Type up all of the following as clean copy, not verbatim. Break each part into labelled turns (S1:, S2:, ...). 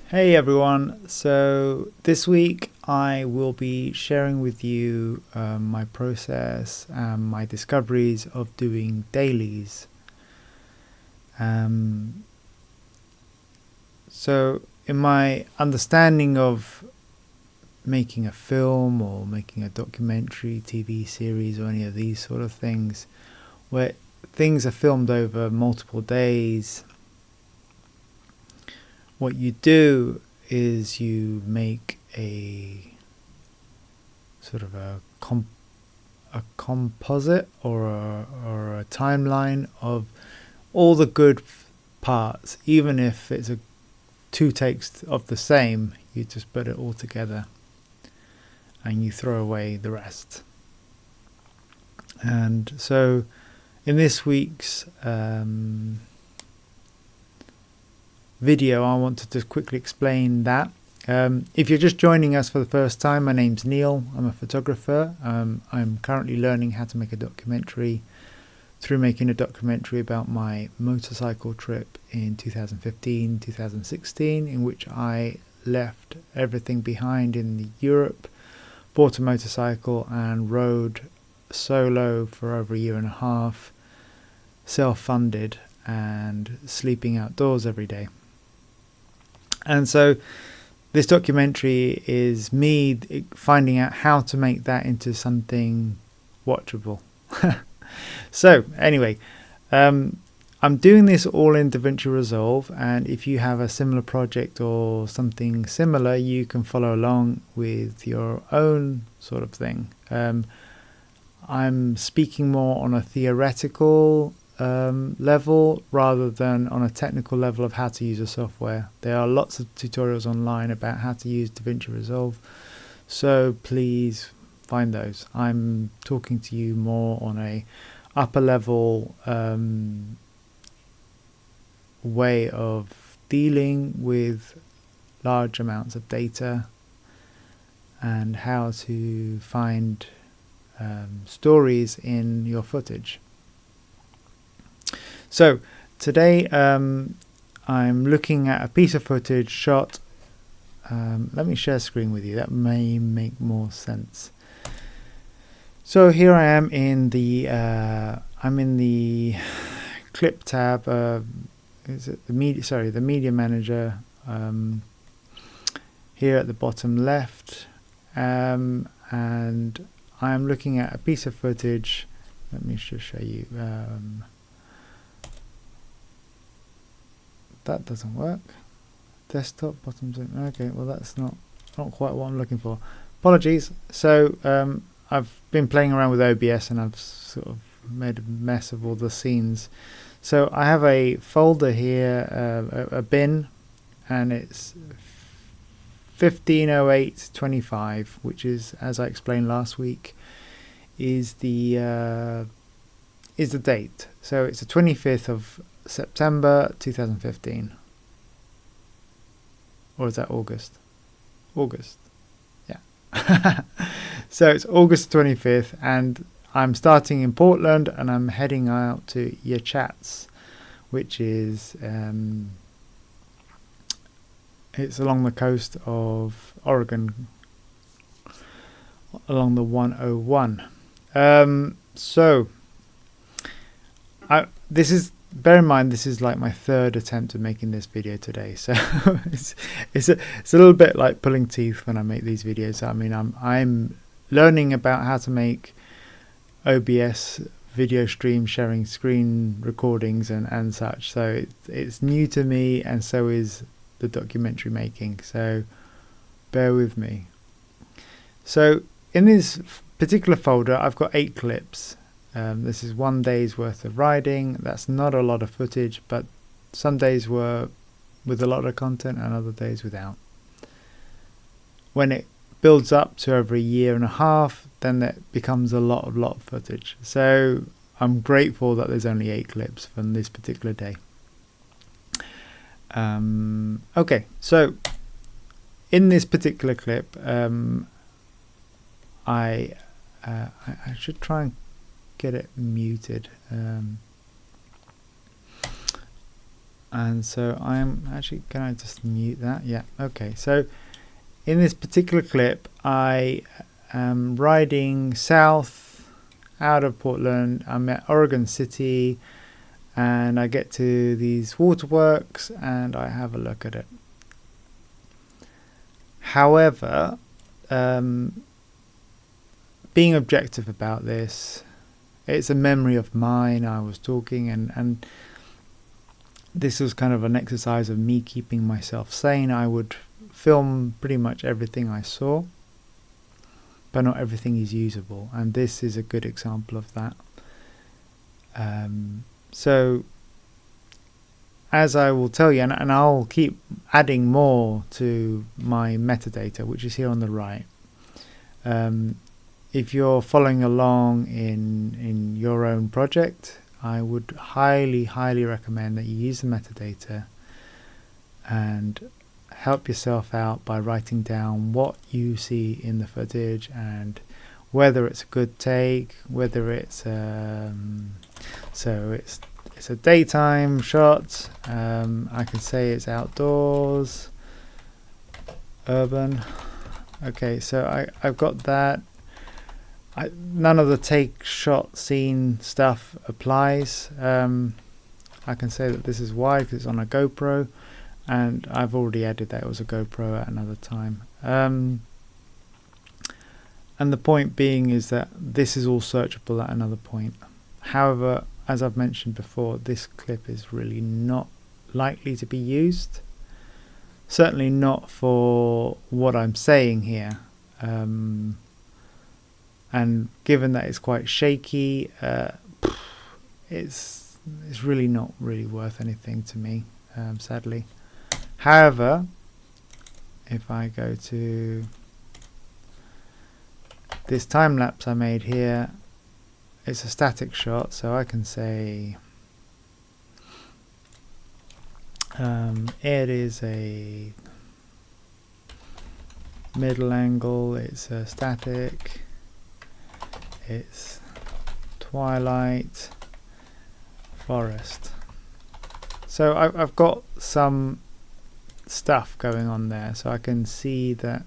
S1: Hey everyone, so this week I will be sharing with you my process and my discoveries of doing dailies. So in my understanding of making a film or making a documentary, TV series or any of these sort of things, where things are filmed over multiple days, what you do is you make a sort of a composite or a timeline of all the good parts. Even if it's two takes of the same, you just put it all together and you throw away the rest. And so in this week's video, I want to just quickly explain that. If you're just joining us for the first time, my name's Neil. I'm a photographer. I'm currently learning how to make a documentary through making a documentary about my motorcycle trip in 2015-2016, in which I left everything behind in Europe, bought a motorcycle and rode solo for over a year and a half, self-funded and sleeping outdoors every day. And so this documentary is me finding out how to make that into something watchable. So anyway, I'm doing this all in DaVinci Resolve, and if you have a similar project or something similar, you can follow along with your own sort of thing. I'm speaking more on a theoretical level rather than on a technical level of how to use the software. There are lots of tutorials online about how to use DaVinci Resolve, so please find those. I'm talking to you more on a upper level way of dealing with large amounts of data and how to find stories in your footage. So today I'm looking at a piece of footage shot. Let me share screen with you. That may make more sense. So here I am in the I'm in the clip tab. Is it the media? Sorry, the media manager. Here at the bottom left, and I'm looking at a piece of footage. Let me just show you. That doesn't work. Desktop bottom. Okay, well that's not quite what I'm looking for. Apologies. So I've been playing around with OBS and I've sort of made a mess of all the scenes. So I have a folder here, a bin, and it's 150825, which is, as I explained last week, is the date. So it's the 25th of September 2015. Or is that August? August. Yeah. So it's August 25th, and I'm starting in Portland and I'm heading out to Yachats, which is it's along the coast of Oregon, along the 101. So this is, bear in mind, this is like my third attempt at making this video today, so it's a little bit like pulling teeth when I make these videos. I mean, I'm learning about how to make OBS video stream sharing screen recordings and such, so it's new to me, and so is the documentary making, so bear with me. So in this particular folder I've got 8 clips. This is one day's worth of riding. That's not a lot of footage, but some days were with a lot of content and other days without. When it builds up to over a year and a half, then that becomes a lot of footage. So I'm grateful that there's only 8 clips from this particular day. Okay, so in this particular clip, I should try and get it muted. And so I'm actually, can I just mute that? Yeah, okay. So in this particular clip, I am riding south out of Portland. I'm at Oregon City, and I get to these waterworks and I have a look at it. However, being objective about this, it's a memory of mine. I was talking and this was kind of an exercise of me keeping myself sane. I would film pretty much everything I saw, but not everything is usable, and this is a good example of that. So as I will tell you, and I'll keep adding more to my metadata, which is here on the right. If you're following along in your own project, I would highly recommend that you use the metadata and help yourself out by writing down what you see in the footage and whether it's a good take, whether it's so it's a daytime shot. I can say it's outdoors, urban. Okay, so I've got that. None of the take, shot, scene stuff applies. I can say that this is wide because it's on a GoPro, and I've already added that it was a GoPro at another time. And the point being is that this is all searchable at another point. However, as I've mentioned before, this clip is really not likely to be used. Certainly not for what I'm saying here. And given that it's quite shaky, it's really not really worth anything to me, sadly. However, if I go to this time lapse I made here, it's a static shot, so I can say it is a middle angle, it's a static, it's twilight, forest. So I've got some stuff going on there, so I can see that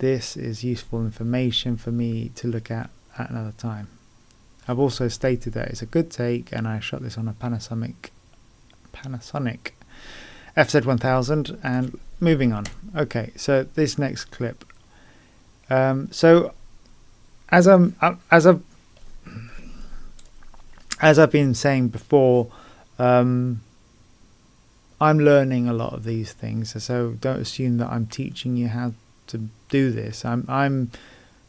S1: this is useful information for me to look at another time. I've also stated that it's a good take, and I shot this on a Panasonic FZ1000. And moving on. Okay, so this next clip. So as I've been saying before, I'm learning a lot of these things, so don't assume that I'm teaching you how to do this. I'm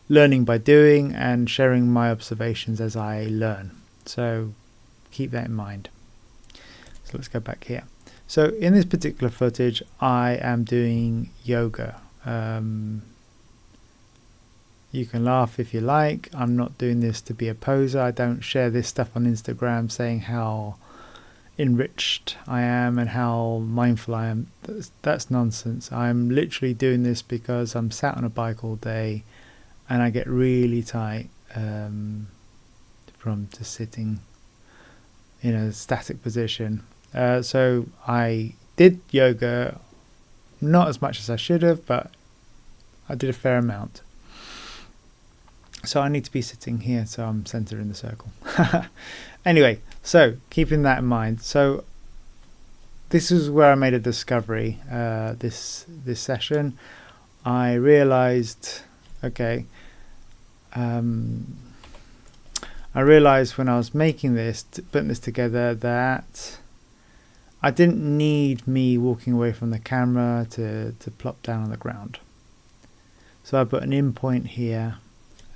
S1: learning by doing and sharing my observations as I learn. So keep that in mind. So let's go back here. So in this particular footage, I am doing yoga. You can laugh if you like. I'm not doing this to be a poser. I don't share this stuff on Instagram saying how enriched I am and how mindful I am. That's nonsense. I'm literally doing this because I'm sat on a bike all day and I get really tight from just sitting in a static position. So I did yoga, not as much as I should have, but I did a fair amount. So I need to be sitting here so I'm centered in the circle. Anyway, so keeping that in mind, so this is where I made a discovery this session. I realized, okay, I realized when I was making this, putting this together, that I didn't need me walking away from the camera to plop down on the ground. So I put an in point here,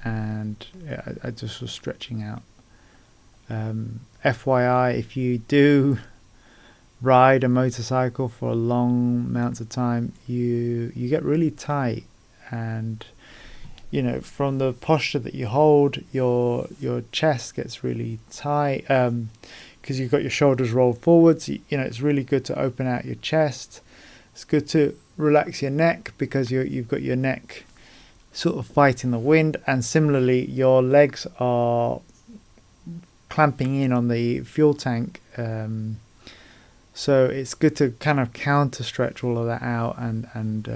S1: and I just was stretching out. FYI, if you do ride a motorcycle for long amounts of time, you get really tight, and you know, from the posture that you hold, your chest gets really tight because you've got your shoulders rolled forwards. You know, it's really good to open out your chest. It's good to relax your neck because you've got your neck sort of fighting the wind, and similarly your legs are clamping in on the fuel tank So it's good to kind of counter stretch all of that out and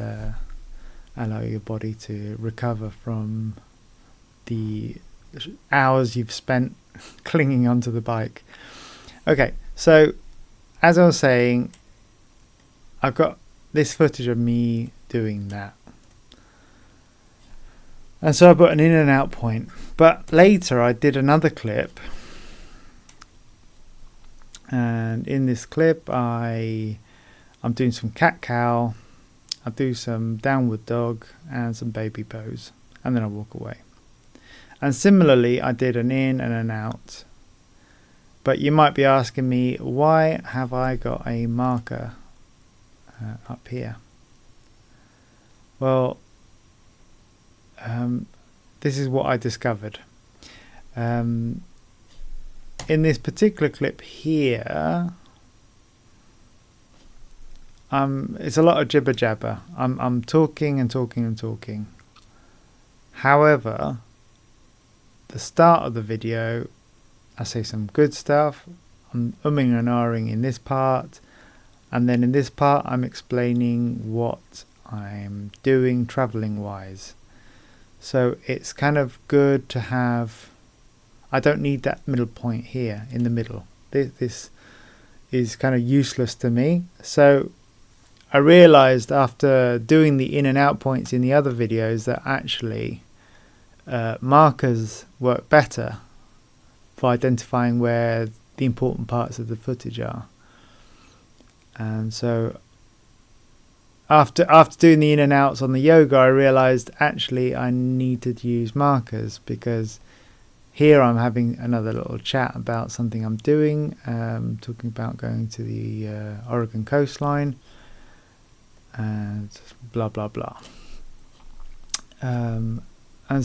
S1: allow your body to recover from the hours you've spent clinging onto the bike. Okay, so as I was saying, I've got this footage of me doing that. And so I put an in and out point. But later I did another clip. And in this clip I'm doing some cat-cow, I do some downward dog and some baby pose. And then I walk away. And similarly I did an in and an out. But you might be asking me, why have I got a marker up here? Well, this is what I discovered. In this particular clip here, it's a lot of jibber jabber. I'm talking and talking and talking. However, the start of the video, I say some good stuff. I'm umming and ahhing in this part, and then in this part I'm explaining what I'm doing traveling wise. So it's kind of good to have, I don't need that middle point here in the middle. This is kind of useless to me. So I realized after doing the in and out points in the other videos that actually markers work better for identifying where the important parts of the footage are. And so after doing the in and outs on the yoga, I realized actually I needed to use markers, because here I'm having another little chat about something I'm doing, talking about going to the Oregon coastline and blah blah blah. And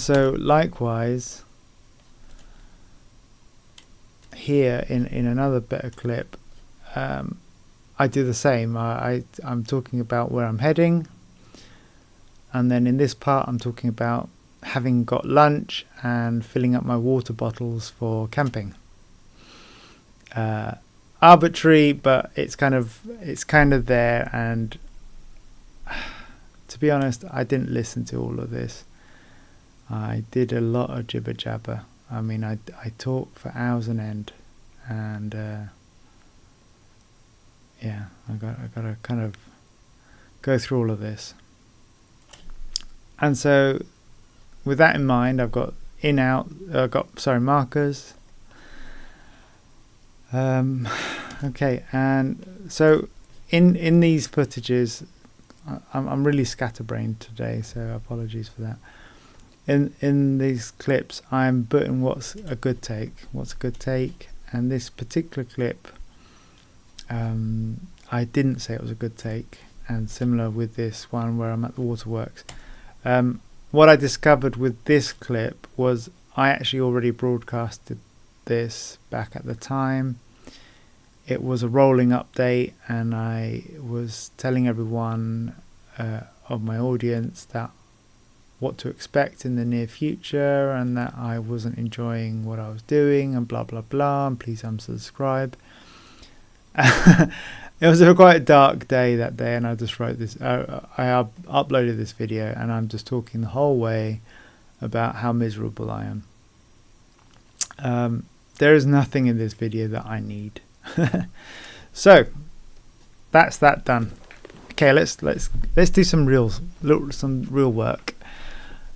S1: so likewise here in another better clip, I do the same. I'm talking about where I'm heading, and then in this part I'm talking about having got lunch and filling up my water bottles for camping. Arbitrary, but it's kind of there. And to be honest, I didn't listen to all of this. I did a lot of jibber jabber. I mean, I talked for hours on end, and yeah, I got to kind of go through all of this. And so with that in mind, I've got markers. Okay, and so in these footages, I'm really scatterbrained today, so apologies for that. In these clips, I'm putting what's a good take, and this particular clip, I didn't say it was a good take, and similar with this one where I'm at the waterworks. What I discovered with this clip was I actually already broadcasted this back at the time. It was a rolling update, and I was telling everyone of my audience that what to expect in the near future, and that I wasn't enjoying what I was doing, and blah blah blah, and please unsubscribe. It was a quite dark day that day, and I just wrote this. I uploaded this video, and I'm just talking the whole way about how miserable I am. There is nothing in this video that I need. So that's that done. Okay, let's do some real work.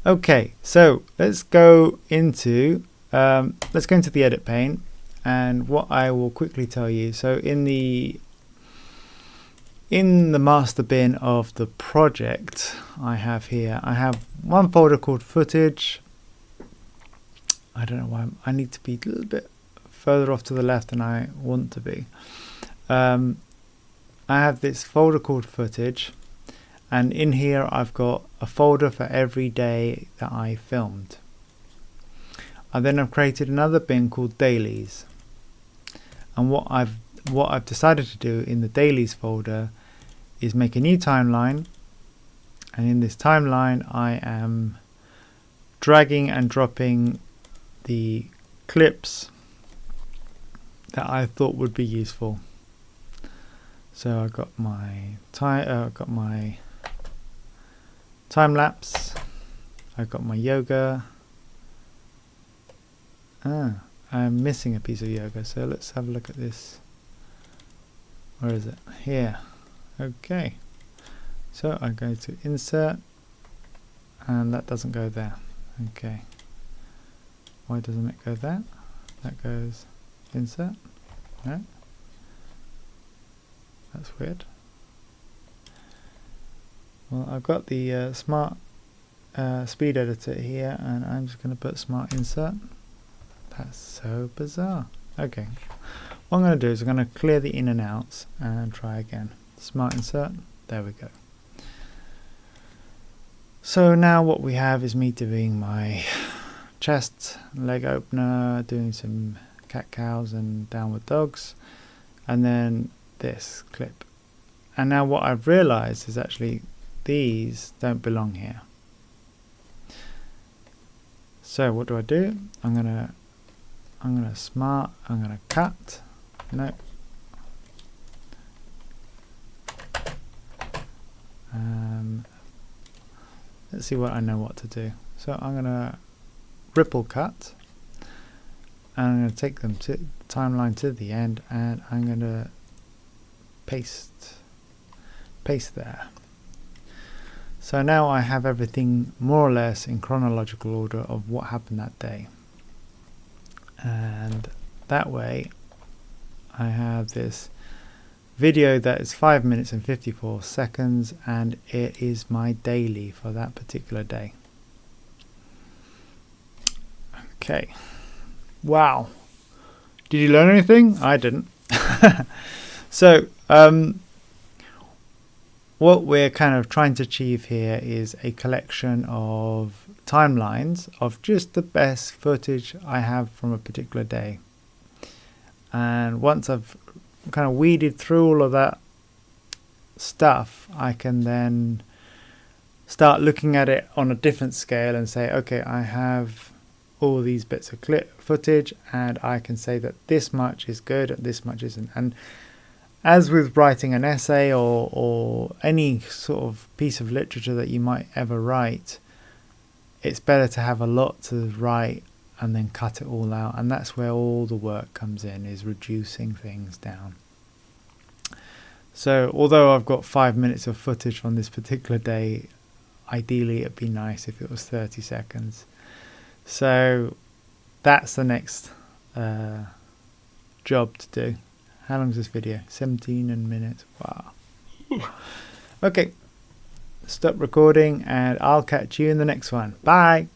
S1: Okay, so let's go into the edit pane, and what I will quickly tell you. So in the master bin of the project I have one folder called footage. I don't know why I need to be a little bit further off to the left than I want to be. I have this folder called footage, and in here I've got a folder for every day that I filmed. I then have created another bin called Dailies, and what I've decided to do in the Dailies folder is make a new timeline, and in this timeline I am dragging and dropping the clips that I thought would be useful. So I got my time lapse. I got my yoga. I'm missing a piece of yoga, so let's have a look at this. Where is it? Here. Okay. So I go to insert, and that doesn't go there. Okay. Why doesn't it go there? That goes insert. No. That's weird. Well, I've got the smart speed editor here, and I'm just going to put smart insert. That's so bizarre. Okay. What I'm going to do is I'm going to clear the in and outs and try again. Smart insert. There we go. So now what we have is me doing my chest, leg opener, doing some cat cows and downward dogs, and then this clip. And now what I've realized is actually these don't belong here. So what do? I'm gonna cut. No. Let's see what I know what to do. So I'm gonna ripple cut, and I'm gonna take them to timeline to the end, and I'm gonna paste there. So now I have everything more or less in chronological order of what happened that day, and that way I have this video that is 5 minutes and 54 seconds, and it is my daily for that particular day. Okay. Wow. Did you learn anything? I didn't. So what we're kind of trying to achieve here is a collection of timelines of just the best footage I have from a particular day. And once I've kind of weeded through all of that stuff, I can then start looking at it on a different scale and say, okay, I have all these bits of footage, and I can say that this much is good and this much isn't. And as with writing an essay or any sort of piece of literature that you might ever write, it's better to have a lot to write and then cut it all out. And that's where all the work comes in, is reducing things down. So although I've got 5 minutes of footage from this particular day, ideally it'd be nice if it was 30 seconds. So that's the next job to do. How long is this video? 17 minutes. Wow. Okay. Stop recording, and I'll catch you in the next one. Bye.